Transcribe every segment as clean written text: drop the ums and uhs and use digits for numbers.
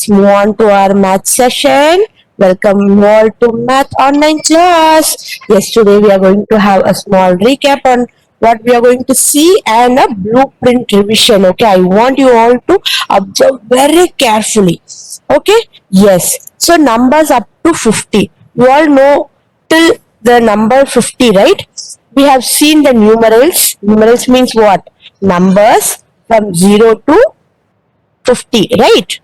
let's move on to our math session. Welcome you all to Math Online Class. Yes, today we are going to have a small recap on what we are going to see and a blueprint revision. Okay, I want you all to observe very carefully. Okay, yes. So numbers up to 50. You all know till the number 50, right? We have seen the numerals. Numerals means what? Numbers from 0 to 50, right?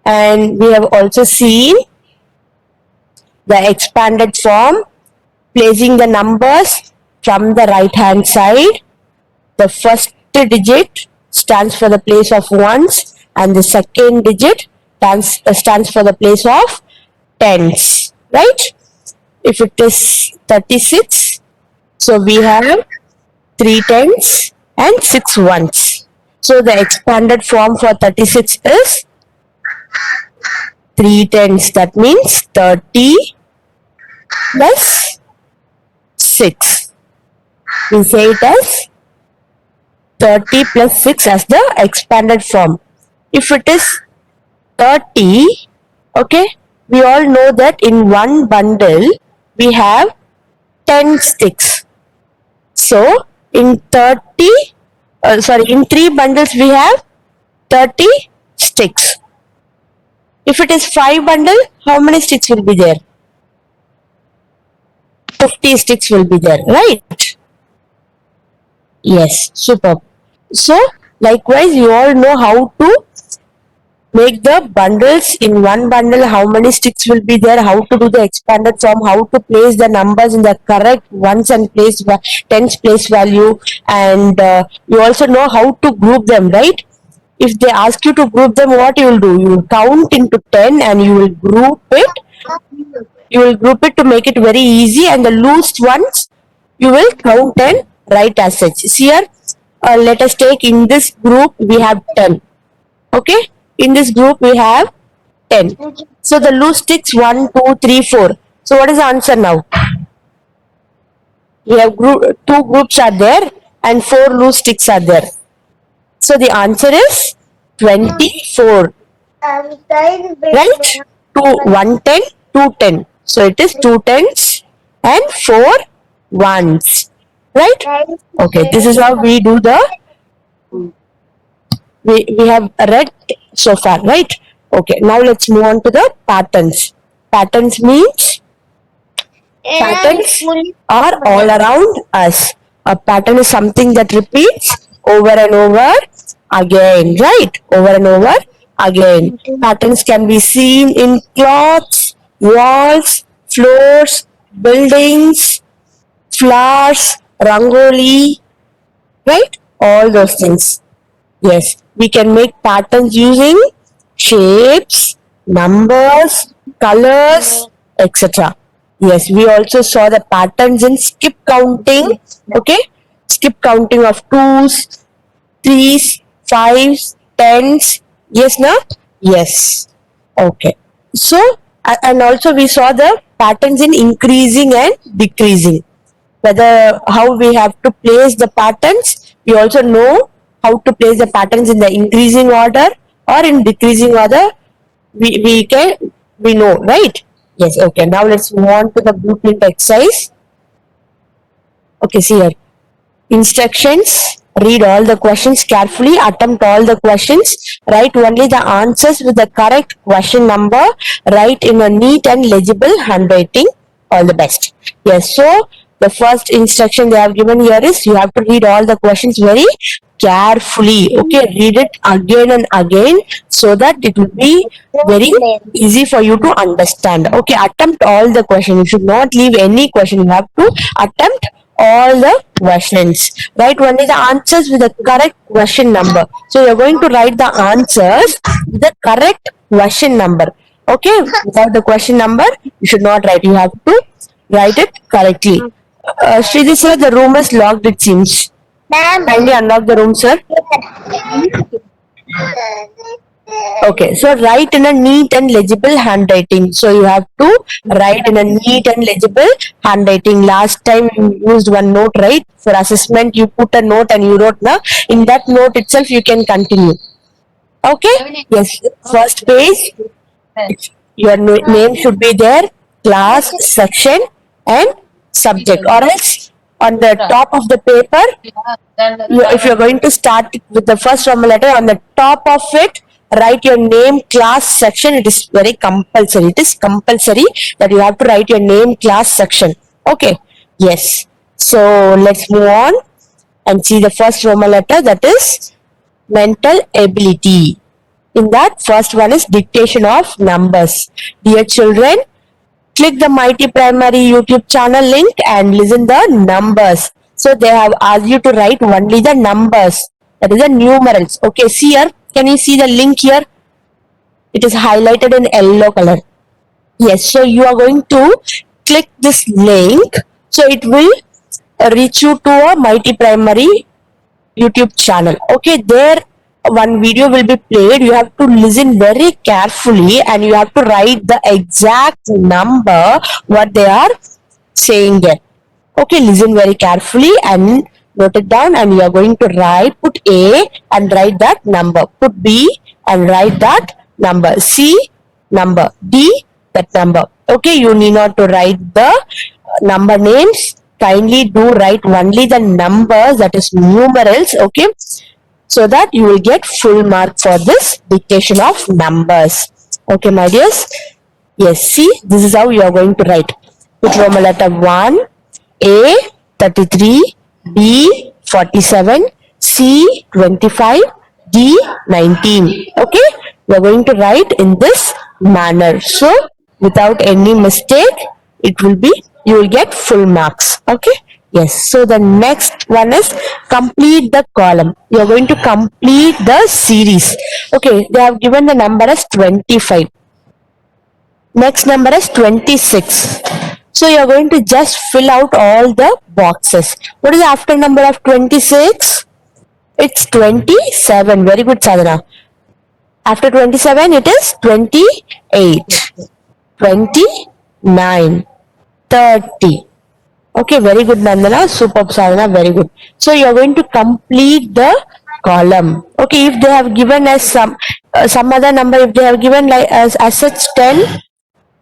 And we have also seen the expanded form, placing the numbers from the right hand side. The first digit stands for the place of ones and the second digit stands for the place of tens, right? If it is 36, so we have 3 tens and 6 ones. So the expanded form for 36 is 3 tens. That means 30 plus 6. We say it as 30 plus 6 as the expanded form. If it is 30, okay, we all know that in one bundle we have 10 sticks. So in 3 bundles we have 30 sticks. If it is 5 bundle, how many sticks will be there? 50 sticks will be there, right? Yes, superb. So likewise, you all know how to make the bundles. In one bundle, how many sticks will be there, how to do the expanded form, how to place the numbers in the correct ones and tens place value, and you also know how to group them, right? If they ask you to group them, what you will do? You will count into 10 and you will group it. You will group it to make it very easy, and the loose ones you will count and write as such. See here, let us take in this group we have 10. Okay, in this group we have 10. So the loose sticks 1, 2, 3, 4. So what is the answer now? We have 2 groups are there and 4 loose sticks are there. So the answer is 24. Right? 110, 210. So it is 2 tens and 4 ones. Right? Okay, this is how we do the. We have read so far, right? Okay, now let's move on to the patterns. Patterns means patterns are all around us. A pattern is something that repeats over and over again, right? Over and over again. Patterns can be seen in clothes, walls, floors, buildings, flowers, rangoli, right? All those things. Yes, we can make patterns using shapes, numbers, colors, etc. Yes, we also saw the patterns in skip counting. Okay, skip counting of 2s, 3s, 5s, 10s. Yes, no? Yes. Okay. So, and also we saw the patterns in increasing and decreasing. Whether how we have to place the patterns, we also know how to place the patterns in the increasing order or in decreasing order. We know, right? Yes. Okay. Now let's move on to the blueprint exercise. Okay. See here. Instructions. Read all the questions carefully. Attempt all the questions. Write only the answers with the correct question number. Write in a neat and legible handwriting. All the best. Yes. So the first instruction they have given here is you have to read all the questions very carefully. Okay, read it again and again so that it will be very easy for you to understand. Okay, attempt all the questions. You should not leave any question. You have to attempt all the questions. Write only the answers with the correct question number. So you are going to write the answers with the correct question number. Okay, without the question number, you should not write. You have to write it correctly. Sridhi sir, the room is locked, it seems. Kindly unlock the room, sir. Okay, so write in a neat and legible handwriting. So you have to write in a neat and legible handwriting. Last time you used one note, right? For assessment, you put a note and you wrote, na? In that note itself, you can continue. Okay, yes, first page, your name should be there, class, section, and subject, or else on the top of the paper, if you're going to start with the first Roman letter, on the top of it, write your name, class, section. It is very compulsory. It is compulsory that you have to write your name, class, section. Okay, yes. So let's move on and see the first Roman letter, that is mental ability. In that, first one is dictation of numbers. Dear children, click the Mighty Primary YouTube channel link and listen the numbers. So they have asked you to write only the numbers, that is the numerals. Okay, see here, can you see the link here? It is highlighted in yellow color. Yes, so you are going to click this link, so it will reach you to a Mighty Primary YouTube channel. Okay, there one video will be played. You have to listen very carefully and you have to write the exact number what they are saying there. Okay, listen very carefully and note it down, and you are going to write, put A and write that number, put B and write that number, C number, D that number. Okay, you need not to write the number names. Kindly do write only the numbers, that is numerals. Okay, so that you will get full mark for this dictation of numbers. Okay, my dears. Yes, see, this is how you are going to write. Put Roman letter 1, A 33, B 47, C 25, D 19. Okay, we are going to write in this manner. So without any mistake, it will be, you will get full marks. Okay, yes. So the next one is complete the column. You are going to complete the series. Okay, they have given the number as 25. Next number is 26. So you are going to just fill out all the boxes. What is the after number of 26? It's 27. Very good, Sadhana. After 27, it is 28, 29, 30. Okay, very good, Nandana. Superb, Sadhana. Very good. So you are going to complete the column. Okay, if they have given us some other number, if they have given like as such 10,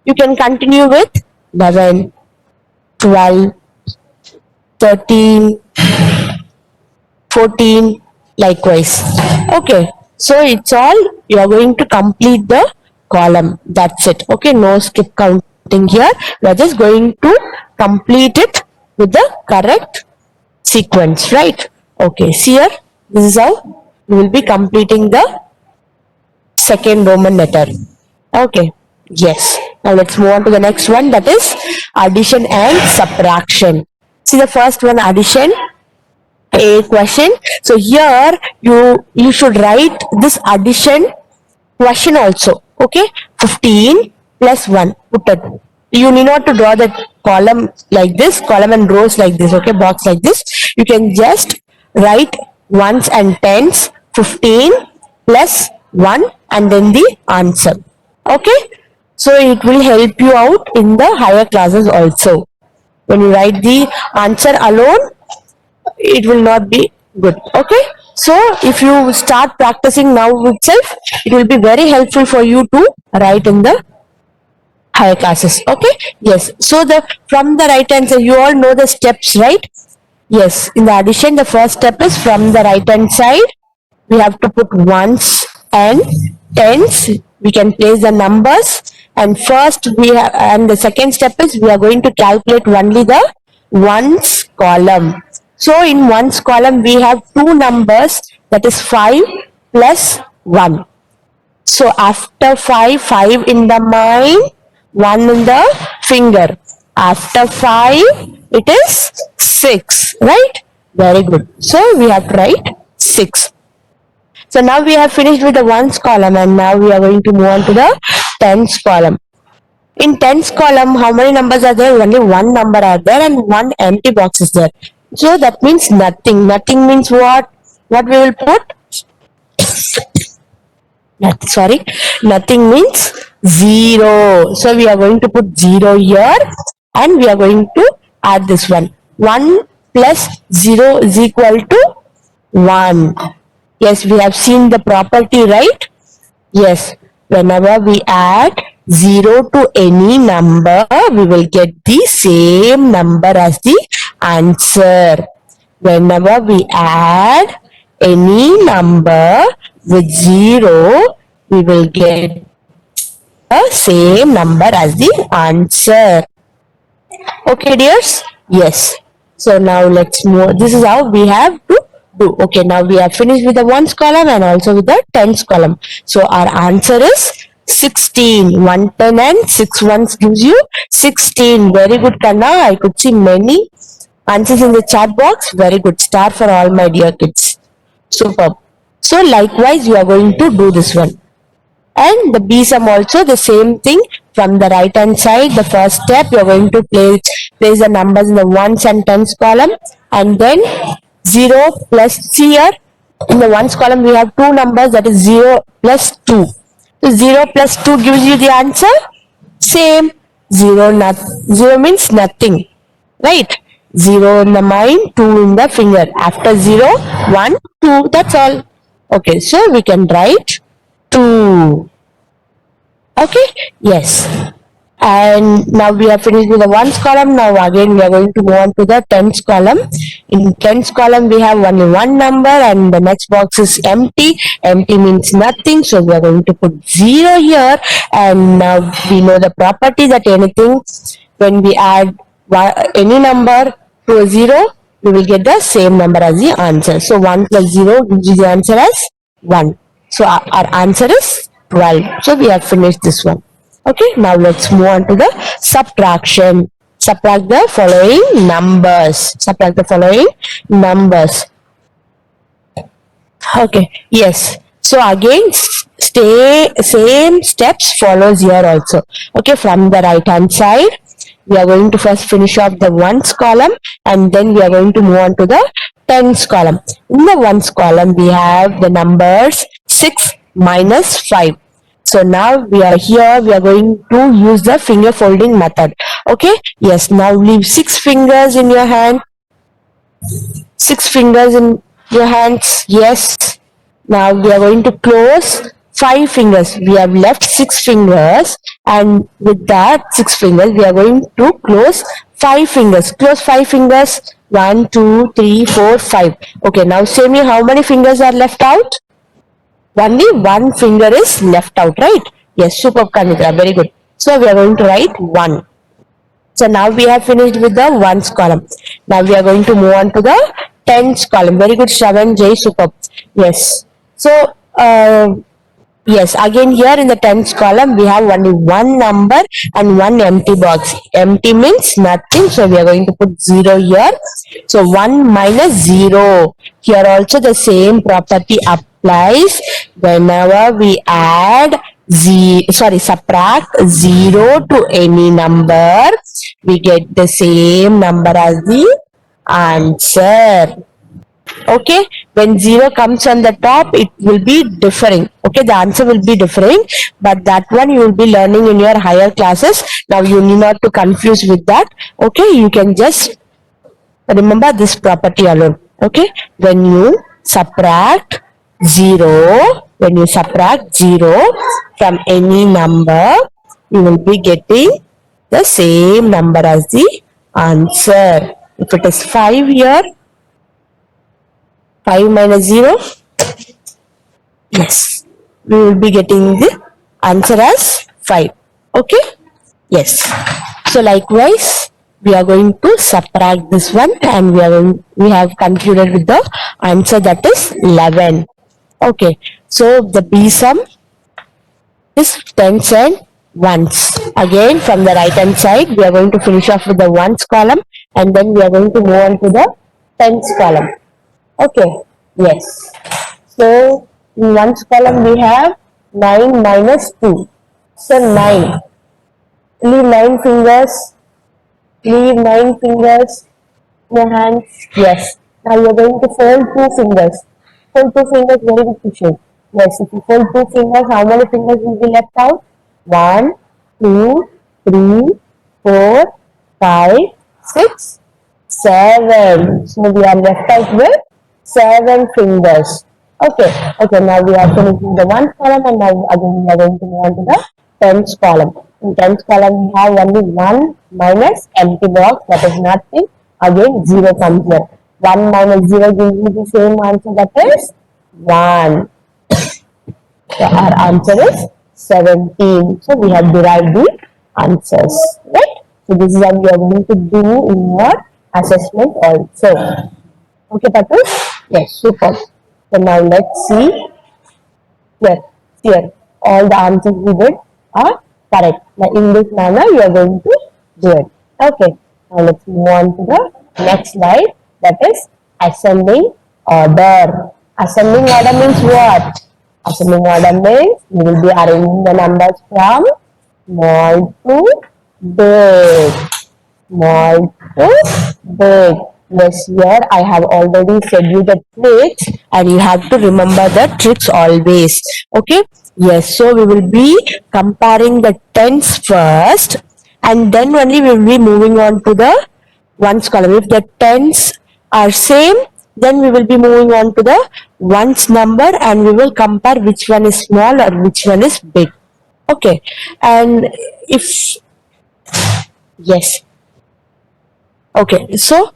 you can continue with 11, 12, 13, 14, likewise. Okay, so it's all, you are going to complete the column. That's it. Okay, no skip counting here. We are just going to complete it with the correct sequence, right? Okay, see here, this is how we will be completing the second Roman letter. Okay, yes. Now let's move on to the next one, that is addition and subtraction. See the first one, addition, a question. So here you should write this addition question also. Okay, 15 plus 1. Put it. You need not to draw the column like this, column and rows like this. Okay, box like this. You can just write ones and tens, 15 plus 1 and then the answer. Okay, so it will help you out in the higher classes also. When you write the answer alone, it will not be good. Okay, so if you start practicing now itself, it will be very helpful for you to write in the higher classes. Okay, yes. So the from the right hand side, you all know the steps, right? Yes, in the addition, the first step is from the right hand side. We have to put ones and tens. We can place the numbers, and first we have, and the second step is we are going to calculate only the ones column. So in ones column we have two numbers, that is 5 plus 1. So after 5, 5 in the mind, 1 in the finger. After 5, it is 6, right? Very good. So we have to write 6. So now we have finished with the ones column, and now we are going to move on to the tens column. In tens column, how many numbers are there? Only one number are there and one empty box is there. So that means nothing. Nothing means what? What we will put? Nothing means 0. So we are going to put 0 here, and we are going to add this one. 1 plus 0 is equal to 1. Yes, we have seen the property, right? Yes, whenever we add 0 to any number, we will get the same number as the answer. Whenever we add any number with 0, we will get the same number as the answer. Okay, dears? Yes. So now let's move. This is how we have to do. Okay, now we have finished with the ones column and also with the tens column. So our answer is 16. 110 and 6 ones gives you 16. Very good, Kanna. I could see many answers in the chat box. Very good. Star for all my dear kids. Superb. So likewise, you are going to do this one. And the B sum also the same thing. From the right hand side, the first step, you're going to place the numbers in the ones and tens column, and then 0 plus here. In the ones column, we have two numbers, that is 0 plus 2. So 0 plus 2 gives you the answer. Same. 0 means nothing. Right? 0 in the mind, 2 in the finger. After 0, 1, 2. That's all. Okay, so we can write 2. Okay, yes. And now we have finished with the ones column. Now again we are going to move on to the tens column. In tens column we have only one number and the next box is empty. Empty means nothing, so we are going to put 0 here. And now we know the property that anything when we add any number to a 0, we will get the same number as the answer. So 1 plus 0 gives you the answer as 1. So our answer is 12. So we have finished this one. Okay, now let's move on to the subtraction. Subtract the following numbers. Subtract the following numbers. Okay, yes. So again, same steps follows here also. Okay, from the right hand side, we are going to first finish off the ones column and then we are going to move on to the tens column. In the ones column, we have the numbers 6 minus 5. So now we are here, we are going to use the finger folding method. Okay, yes, now leave 6 fingers in your hand. 6 fingers in your hands. Yes. Now we are going to close 5 fingers. We have left 6 fingers and with that 6 fingers we are going to close 5 fingers. Close 5 fingers. 1, 2, 3, 4, 5. Okay, now say me how many fingers are left out? Only one finger is left out, right? Yes, superb, Kanitra. Very good. So we are going to write 1. So now we have finished with the ones column. Now we are going to move on to the tens column. Very good, Shravan, Jay, superb. Yes. So, yes, again here in the tens column, we have only one number and one empty box. Empty means nothing, so we are going to put 0 here. So 1 minus 0. Here also the same property applies. Whenever we subtract 0 to any number, we get the same number as the answer. Okay, when 0 comes on the top, it will be differing. Okay, the answer will be differing, but that one you will be learning in your higher classes. Now you need not to confuse with that. Okay, you can just remember this property alone. Okay, when you subtract 0 from any number, you will be getting the same number as the answer. If it is 5 here, 5 minus 0, yes, we will be getting the answer as 5. Okay, yes. So likewise, we are going to subtract this one and we have concluded with the answer, that is 11. Okay, so the B sum is tens and ones. Again, from the right hand side, we are going to finish off with the ones column and then we are going to move on to the tens column. Okay, yes. So in ones column we have 9 minus 2. So 9. Leave 9 fingers. Leave 9 fingers in your hands. Yes. Now you are going to fold 2 fingers. Fold 2 fingers, very good question. Yes, if you fold 2 fingers, how many fingers will be left out? 1, 2, 3, 4, 5, 6, 7. So we are left out with 7 fingers. Okay, okay, now we are finishing the one column and now again we are going to move on to the tens column. In tens column we have only 1 minus empty box, that is nothing. Again 0 comes here. 1 minus 0 gives me the same answer, that is 1. So our answer is 17. So we have derived the answers, right? So this is how we are going to do in your assessment also. Okay, Patu? Yes, super. So now let's see. Here, all the answers we did are correct. Now in this manner, you are going to do it. Okay. Now let's move on to the next slide. That is ascending order. Ascending order means what? Ascending order means we will be arranging the numbers from small to big. Small to big. Yes, here I have already said you the tricks and you have to remember the tricks always. Okay? Yes, so we will be comparing the tens first and then only we will be moving on to the ones column. If the tens are same, then we will be moving on to the ones number and we will compare which one is small or which one is big. Okay, and if yes, okay, so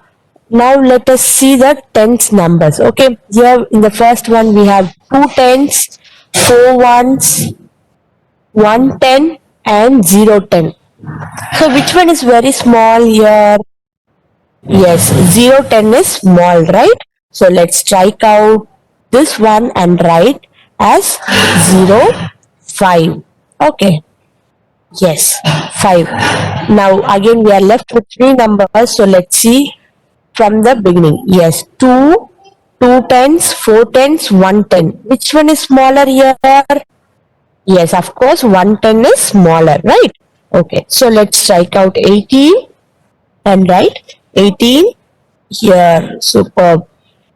now let us see the tens numbers. Okay, here in the first one we have two tens, four ones, 110 and 010. So which one is very small here? Yes, 010 is small, right? So let's strike out this one and write as 05. Okay. Yes, 5. Now again we are left with three numbers. So let's see from the beginning. Yes, 2, 2 tens, 4 tens, 110. Which one is smaller here? Yes, of course, 110 is smaller, right? Okay, so let's strike out 18 and write 18 here. Superb.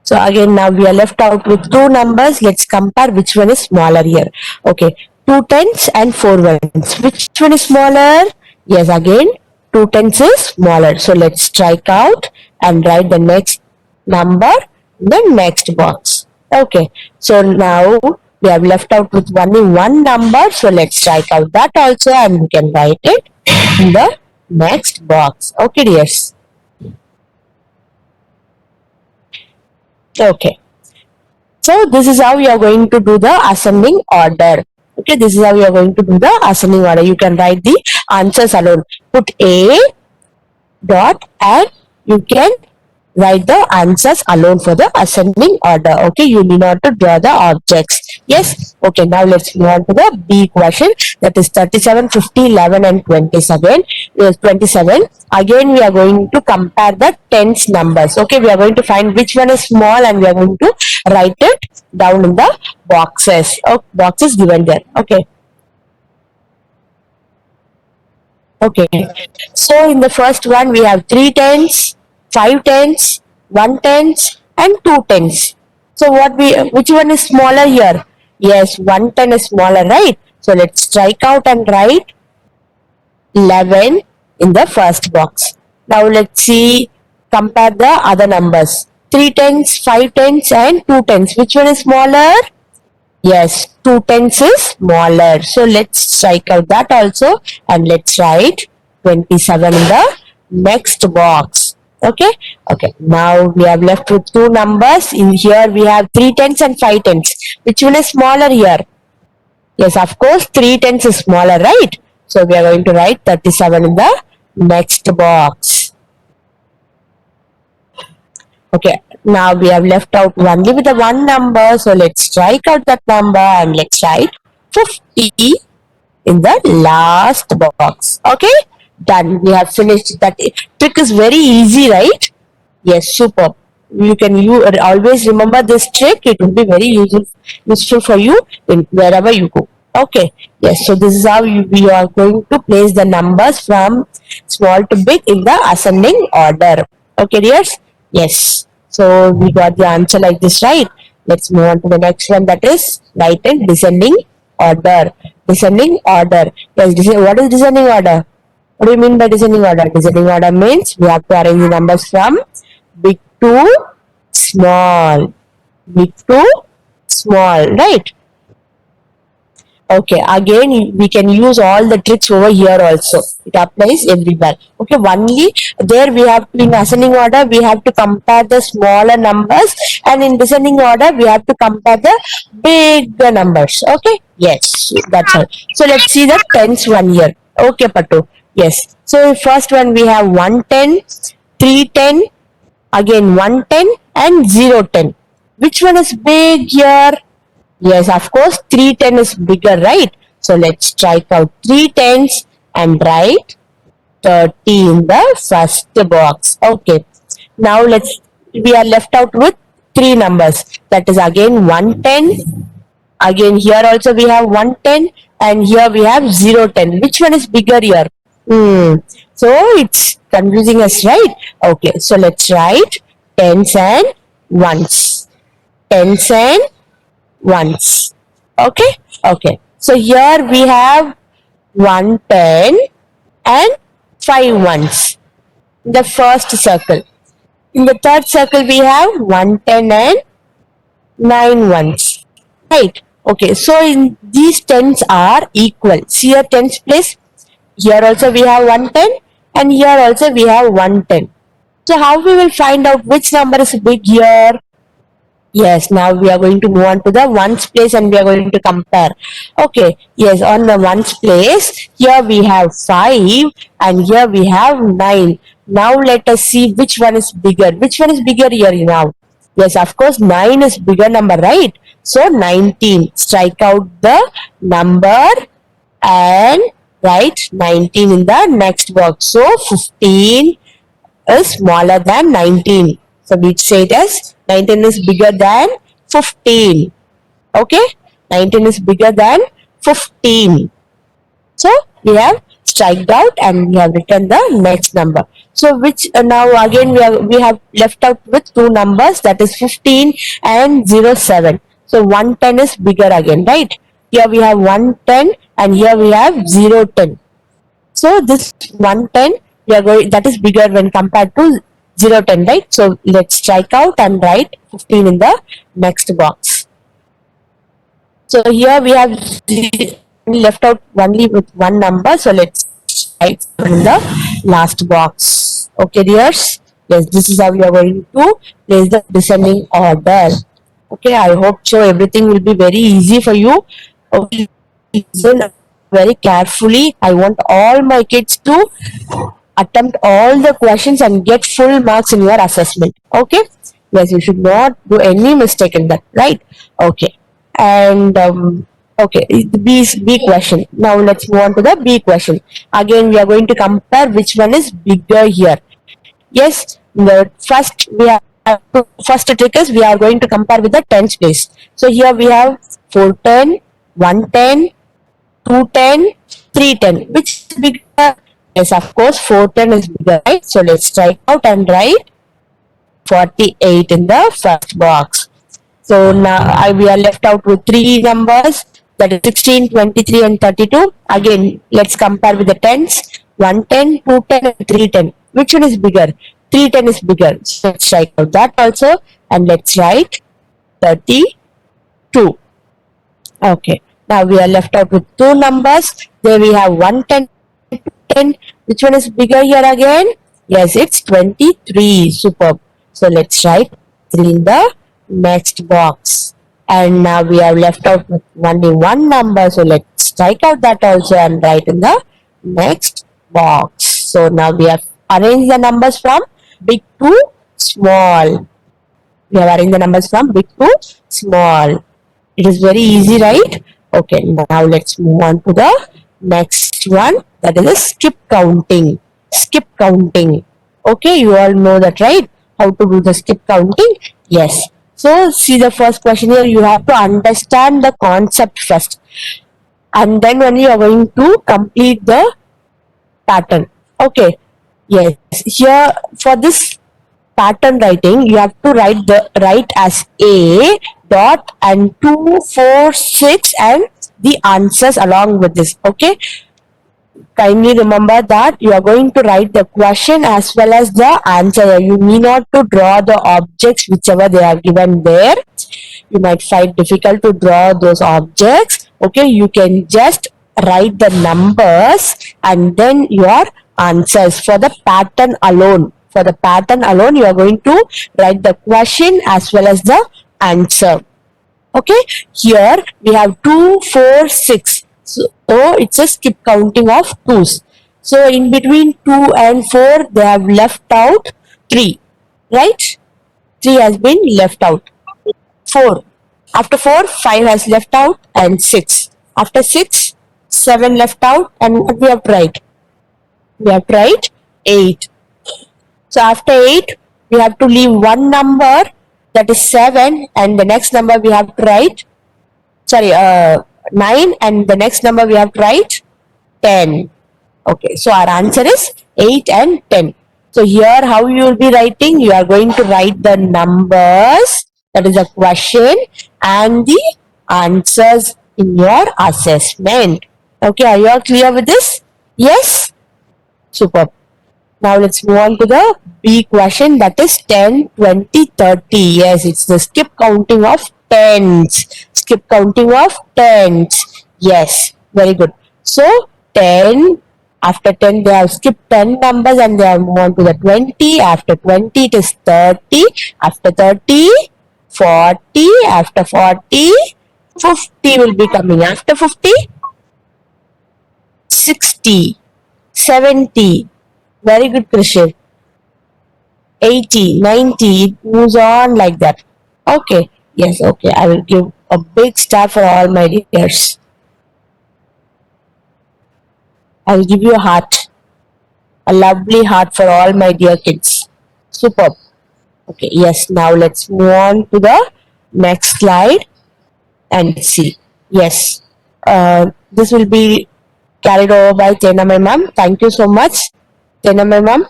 So again, now we are left out with two numbers. Let's compare which one is smaller here. Okay, 2 tens and 4 ones. Which one is smaller? Yes, again, 2 tens is smaller. So let's strike out and write the next number in the next box. Okay, so now we have left out with only one number. So let's strike out that also and we can write it in the next box. Okay, dears. Okay. So this is how you are going to do the ascending order. Okay, this is how you are going to do the ascending order. You can write the answers alone. Put A dot and you can write the answers alone for the ascending order. Okay, you need not to draw the objects. Yes, okay, now let's move on to the B question. That is 37, 50, 11 and 27. 27. Again, we are going to compare the tens numbers. Okay, we are going to find which one is small and we are going to write it down in the boxes. Oh, boxes given there. Okay. Okay. So in the first one, we have 3 tens, 5 tens, 1 tens and 2 tens. So which one is smaller here? Yes, 110 is smaller, right? So let's strike out and write 11 in the first box. Now let's see, compare the other numbers. 3 tens, 5 tens and 2 tens. Which one is smaller? Yes, 2 tens is smaller. So let's strike out that also and let's write 27 in the next box. Okay, okay. Now we have left with two numbers. In here we have 3 tens and 5 tens. Which one is smaller here? Yes, of course, 3 tens is smaller, right? So we are going to write 37 in the next box. Okay, now we have left out only with the one number. So let's strike out that number and let's write 50 in the last box. Okay, done. We have finished. That trick is very easy, right? Yes, super. You always remember this trick. It will be very useful for you in wherever you go. Okay, yes. So this is how we are going to place the numbers from small to big in the ascending order. Okay, dears. Yes. So we got the answer like this, right? Let's move on to the next one. That is right in descending order. Descending order. Yes. What is descending order? What do you mean by descending order? Descending order means we have to arrange the numbers from big to small. Big to small, right? Okay, again we can use all the tricks over here also. It applies everywhere. Okay, only there we have to, in ascending order we have to compare the smaller numbers, and in descending order we have to compare the bigger numbers. Okay, yes, that's all. So let's see the tens one here. Okay, Patu. Yes. So first one we have 110, 310, again 110 and 010. Which one is big here? Yes, of course, 310 is bigger, right? So let's strike out 3 10s and write 30 in the first box. Okay. Now we are left out with three numbers. That is again 110. Again here also we have 110 and here we have 010. Which one is bigger here? So it's confusing us, right? Okay. So let's write tens and ones. Tens and ones. Okay, okay. So here we have 110 and 5 ones in the first circle. In the third circle we have 110 and 9 ones. Right. Okay, so in these tens are equal. See your tens place. Here also we have 110 and here also we have 110. So how we will find out which number is big here? Yes, now we are going to move on to the ones place and we are going to compare. Okay, yes, on the ones place, here we have 5 and here we have 9. Now let us see which one is bigger. Which one is bigger here now? Yes, of course, 9 is bigger number, right? So 19. Strike out the number and write 19 in the next box. So 15 is smaller than 19. So we say it as 19 is bigger than 15. Okay? 19 is bigger than 15. So we have striked out and we have written the next number. So which now again we have left out with two numbers, that is 15 and 07. So 110 is bigger again, right? Here we have 110 and here we have 010. So this 110 we are going, that is bigger when compared to 010, right? So let's strike out and write 15 in the next box. So here we have left out only with one number. So let's write in the last box. Okay, dears. Yes, this is how we are going to place the descending order. Okay, I hope so. Everything will be very easy for you. Okay, listen very carefully. I want all my kids to attempt all the questions and get full marks in your assessment. Okay, yes, you should not do any mistake in that, right? Okay, and okay, the B question. Now let's move on to the B question. Again we are going to compare which one is bigger here. Yes, the first we have first trick is we are going to compare with the tens place. So here we have 410, 110, 210, 310. Which is bigger? Yes, of course, 410 is bigger, right? So let's strike out and write 48 in the first box. So now we are left out with three numbers, that is 16, 23 and 32. Again, let's compare with the tens, 110, 210 and 310. Which one is bigger? 310 is bigger. So let's strike out that also and let's write 32. Okay, now we are left out with two numbers. There we have 110, 10. Which one is bigger here again? Yes, it's 23. Superb. So let's write 3 in the next box. And now we are left out with only one number. So let's strike out that also and write in the next box. So now we have arranged the numbers from big to small. We have arranged the numbers from big to small. It is very easy, right? Okay, now let's move on to the next one, that is a skip counting. Skip counting. Okay, you all know that, right? How to do the skip counting? Yes. So see the first question here, you have to understand the concept first. And then only you are going to complete the pattern. Okay. Yes. Here for this pattern writing, you have to write as A dot and 2, 4, 6 and the answers along with this. Okay, kindly remember that you are going to write the question as well as the answer. You need not to draw the objects whichever they are given there. you might find difficult to draw those objects. Okay, you can just write the numbers and then your answers for the pattern alone. For the pattern alone, you are going to write the question as well as the answer. Okay, here we have 2, 4, 6. So it's a skip counting of 2's. So in between 2 and 4, they have left out 3, right? 3 has been left out. 4. After 4, 5 has left out and 6. After 6, 7 left out and what we have to write? We have to write 8. So after 8, we have to leave one number, that is 7, and the next number we have to write, 9, and the next number we have to write 10. Okay, so our answer is 8 and 10. So here how you will be writing, you are going to write the numbers, that is the question, and the answers in your assessment. Okay, are you all clear with this? Yes? Superb. Now let's move on to the B question, that is 10, 20, 30. Yes, it's the skip counting of tens. Skip counting of tens. Yes, very good. So 10, after 10 they have skipped 10 numbers and they have moved on to the 20. After 20 it is 30. After 30, 40. After 40, 50 will be coming. After 50, 60, 70. Very good, Krishan. 80, 90, it moves on like that. Okay, yes, okay. I will give a big star for all my dears. I will give you a heart. A lovely heart for all my dear kids. Superb. Okay, yes, now let's move on to the next slide and see. Yes, this will be carried over by Tena my ma'am. Thank you so much, Tena my ma'am.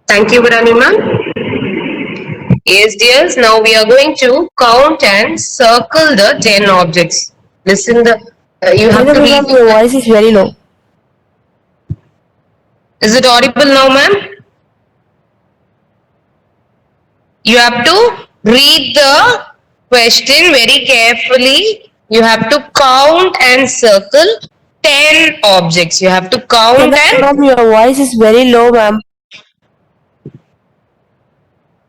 Thank you, Varani ma'am. Yes, dears. Now we are going to count and circle the 10 objects. Listen, you have Tena to my read. ma'am, your voice is very low. Is it audible now, ma'am? You have to read the question very carefully. You have to count and circle 10 objects. You have to count Tena and ma'am, your voice is very low, ma'am.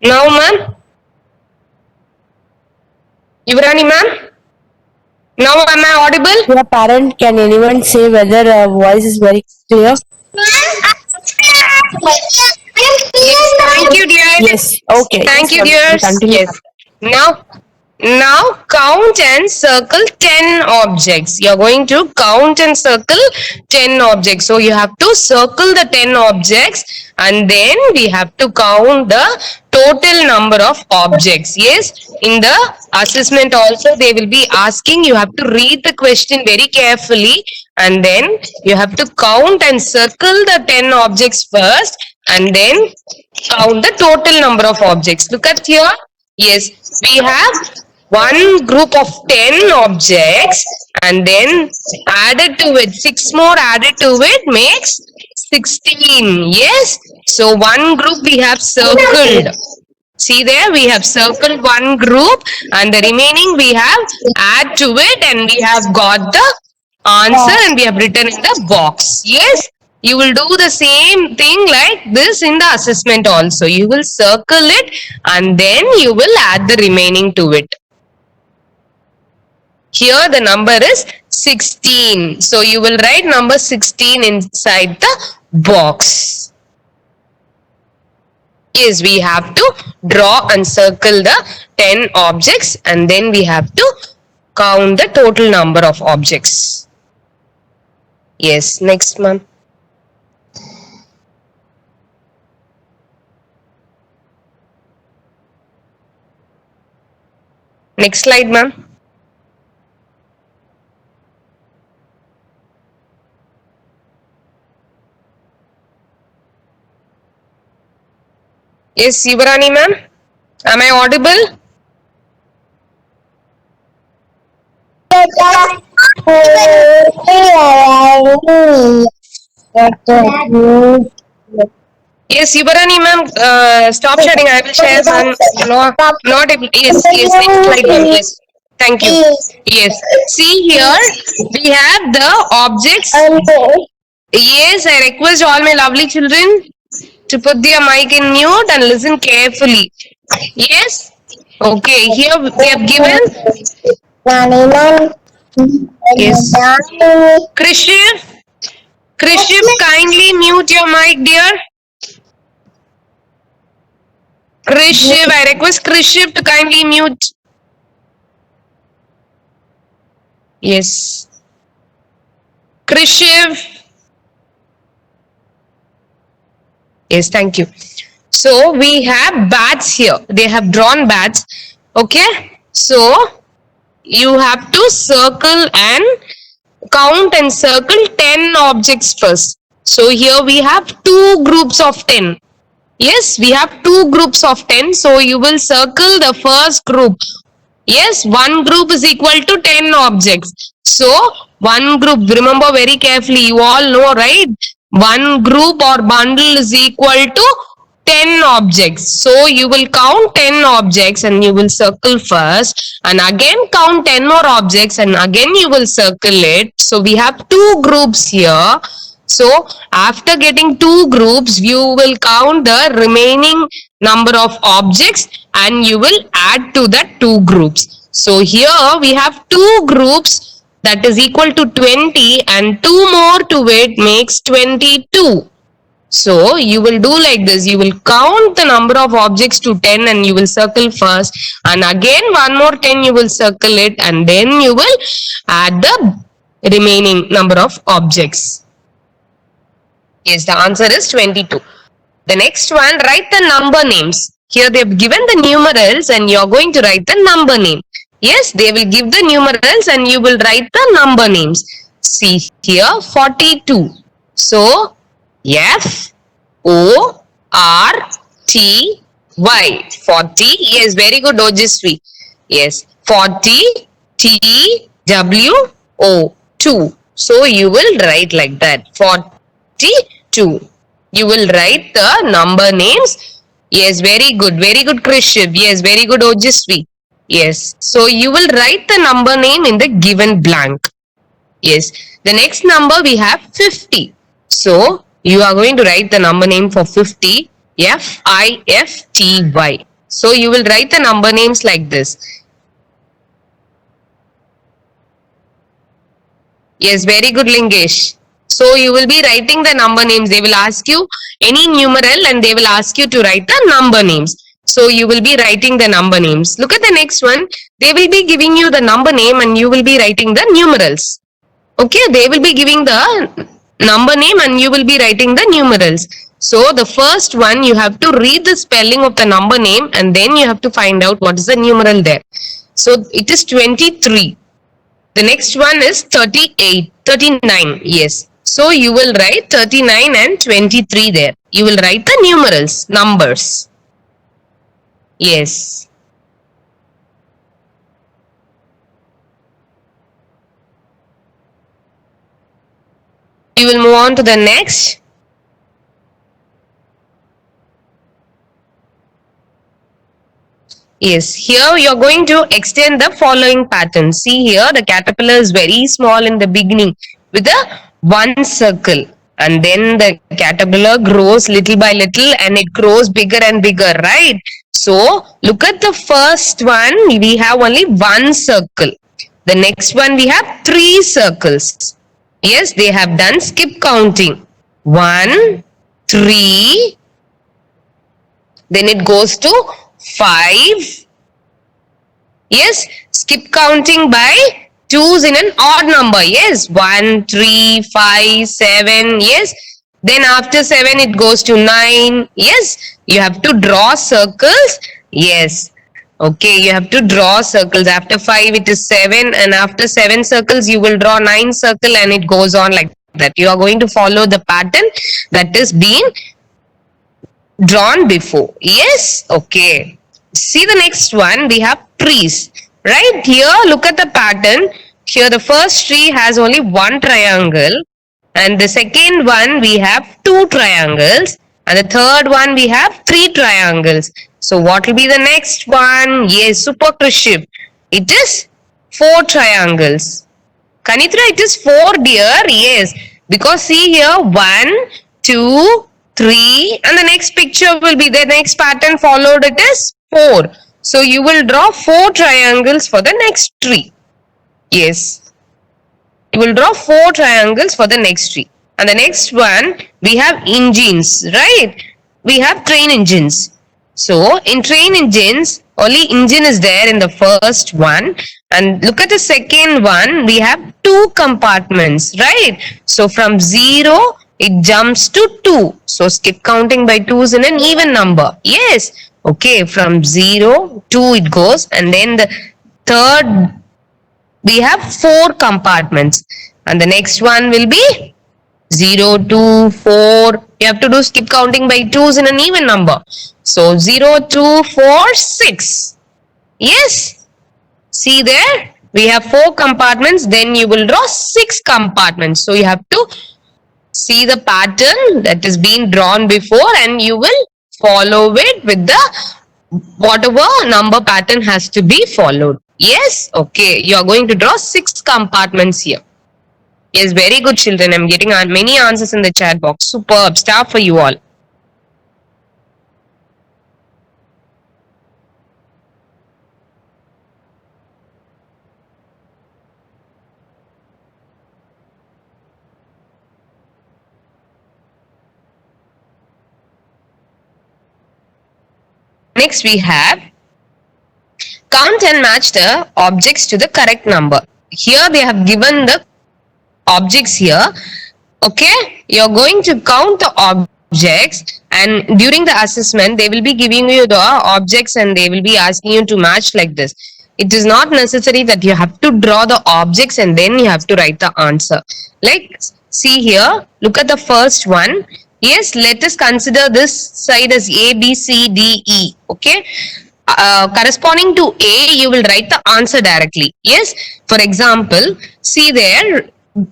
now, ma'am. Yuvrani ma'am. Now am I audible? Your parent, can anyone say whether voice is very clear? Yes, thank you, dear. Yes. Okay. Thank Yes, you, ma'am. dears. Continue. Yes. Now count and circle 10 objects. You're going to count and circle 10 objects. So you have to circle the 10 objects and then we have to count the total number of objects. Yes, in the assessment also they will be asking, you have to read the question very carefully and then you have to count and circle the 10 objects first and then count the total number of objects. Look at here. Yes, we have one group of 10 objects and then added to it, 6 more added to it makes 16. Yes, so one group we have circled. See there, we have circled one group and the remaining we have add to it and we have got the answer and we have written in the box. Yes, you will do the same thing like this in the assessment also. You will circle it and then you will add the remaining to it. Here the number is 16. So you will write number 16 inside the box. Yes, we have to draw and circle the 10 objects and then we have to count the total number of objects. Yes, next ma'am. Next slide, ma'am. Yes, Yuvarani ma'am. Am I audible? Yes, Yubarani ma'am, stop sharing. I will share some. No, not able. Yes, yes. Next slide, ma'am. Yes. Thank you. Yes. See here, we have the objects. Yes, I request all my lovely children to put their mic in mute and listen carefully. Yes. Okay. Here they have given. Yes. Krishiv, Krishiv, kindly mute your mic, dear. Krishiv, I request Krishiv to kindly mute. Yes. Krishiv. Yes, thank you. So we have bats here. They have drawn bats. Okay. So you have to circle and count and circle 10 objects first. So here we have two groups of 10. Yes, we have two groups of 10. So you will circle the first group. Yes, one group is equal to 10 objects. So, one group, remember very carefully, you all know, right? One group or bundle is equal to 10 objects. So, you will count 10 objects and you will circle first, and again count 10 more objects and again you will circle it. So, we have two groups here. So, after getting two groups, you will count the remaining number of objects and you will add to that two groups. So, here we have two groups that is equal to 20 and two more to it makes 22. So, you will do like this. You will count the number of objects to 10 and you will circle first, and again one more 10 you will circle it, and then you will add the remaining number of objects. Yes, the answer is 22. The next one, write the number names. Here they have given the numerals and you are going to write the number name. Yes, they will give the numerals and you will write the number names. See here, 42. So, F O R T Y. 40. Yes, very good, Ojasvi. Yes, 40 T W O 2. So, you will write like that. 42. You will write the number names. Yes, very good, Krishiv. Yes, very good, Ojasvi. Yes, so you will write the number name in the given blank. Yes, the next number we have 50. So you are going to write the number name for 50, F-I-F-T-Y. So you will write the number names like this. Yes, very good, Lingesh. So you will be writing the number names. They will ask you any numeral and they will ask you to write the number names. So you will be writing the number names. Look at the next one. They will be giving you the number name and you will be writing the numerals. Okay, they will be giving the number name and you will be writing the numerals. So the first one, you have to read the spelling of the number name and then you have to find out what is the numeral there. So it is 23. The next one is 38, 39. Yes. So you will write 39 and 23 there. You will write the numerals, numbers. Yes. We will move on to the next. Yes, here you are going to extend the following pattern. See here, the caterpillar is very small in the beginning with a one circle. And then the caterpillar grows little by little and it grows bigger and bigger, right? So, look at the first one, we have only one circle. The next one, we have three circles. Yes, they have done skip counting. 1, 3, then it goes to 5. Yes, skip counting by 2's in an odd number. Yes, 1, 3, 5, 7. Yes, then after 7 it goes to 9. Yes, you have to draw circles. Yes, okay, you have to draw circles. After 5 it is 7 and after 7 circles you will draw 9 circle and it goes on like that. You are going to follow the pattern that is being drawn before. Yes, okay. See the next one, we have trees. Right here, look at the pattern. Here the first tree has only one triangle and the second one we have two triangles And the third one, we have 3 triangles. So what will be the next one? Yes, Super Kriship. It is 4 triangles. Kanitra, it is 4, dear. Yes, because see here, 1, 2, 3, and the next picture will be the next pattern followed. It is 4. So you will draw 4 triangles for the next tree. Yes, you will draw 4 triangles for the next tree. And the next one, we have engines, right? We have train engines. So in train engines, only engine is there in the first one. And look at the second one, we have 2 compartments, right? So from 0, it jumps to 2. So skip counting by 2s in an even number. Yes. Okay, from 0, 2 it goes. And then the third, we have 4 compartments. And the next one will be 0, 2, 4. You have to do skip counting by 2s in an even number. So 0, 2, 4, 6. Yes. See there? We have 4 compartments. Then you will draw 6 compartments. So you have to see the pattern that is being drawn before and you will follow it with the whatever number pattern has to be followed. Yes. Okay. You are going to draw 6 compartments here. Yes, very good, children. I'm getting many answers in the chat box. Superb. Star for you all. Next, we have count and match the objects to the correct number. Here they have given the objects here. Okay, you're going to count the objects, and during the assessment they will be giving you the objects and they will be asking you to match like this. It is not necessary that you have to draw the objects and then you have to write the answer. Like, see here, look at the first one. Yes, let us consider this side as A, B, C, D, E. Okay, corresponding to A, you will write the answer directly. Yes, for example, see there,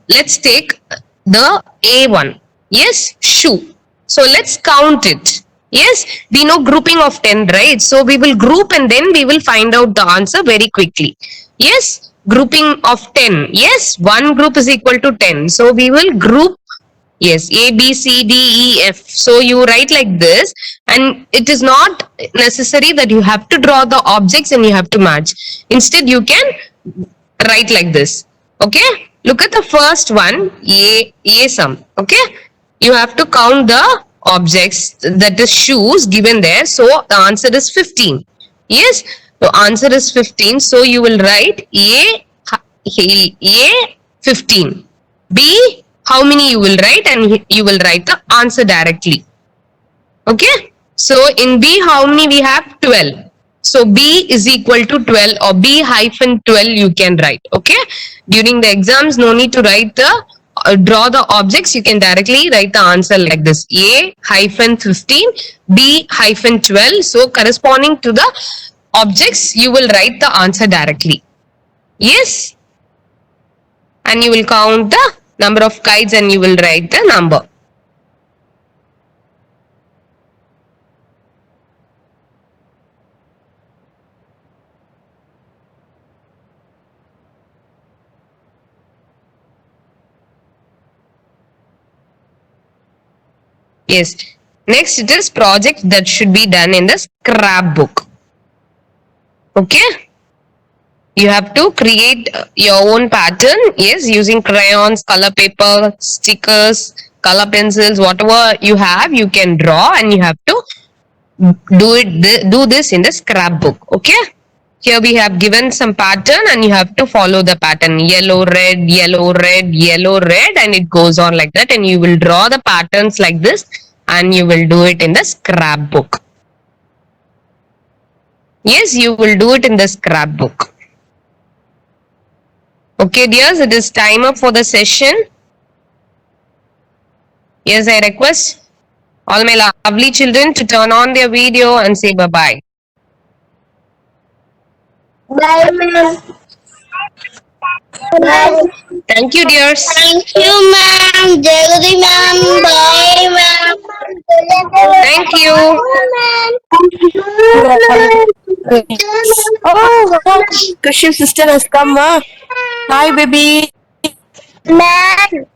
let's take the A one. Yes, shoe. So let's count it. Yes, we know grouping of 10, right? So we will group and then we will find out the answer very quickly. Yes, grouping of 10. Yes, one group is equal to 10. So we will group. Yes, A, B, C, D, E, F. So you write like this, and it is not necessary that you have to draw the objects and you have to match. Instead, you can write like this. Okay, look at the first one, A sum. Okay, you have to count the objects, that is shoes given there. So the answer is 15. Yes, the answer is 15. So you will write A 15. B, how many you will write, and you will write the answer directly. Okay, so in B, how many we have? 12. So B is equal to 12, or B hyphen 12 you can write. Okay, during the exams no need to write the draw the objects, you can directly write the answer like this: A hyphen 15, B hyphen 12. So corresponding to the objects you will write the answer directly. Yes, and you will count the number of kites and you will write the number. Yes. Next, it is project that should be done in the scrapbook. Okay. You have to create your own pattern. Yes, using crayons, color paper, stickers, color pencils, whatever you have, you can draw, and you have to do this in the scrapbook. Okay. Here we have given some pattern and you have to follow the pattern: yellow, red, yellow, red, yellow, red, and it goes on like that, and you will draw the patterns like this and you will do it in the scrapbook. Yes, you will do it in the scrapbook. Okay, dears, it is time up for the session. Yes, I request all my lovely children to turn on their video and say bye-bye. Bye, ma'am. Bye. Thank you, dears. Thank you, ma'am. Jagadi, ma'am. Bye, ma'am. Thank you. Oh, Kashiv's sister has come. Hi, baby. Man.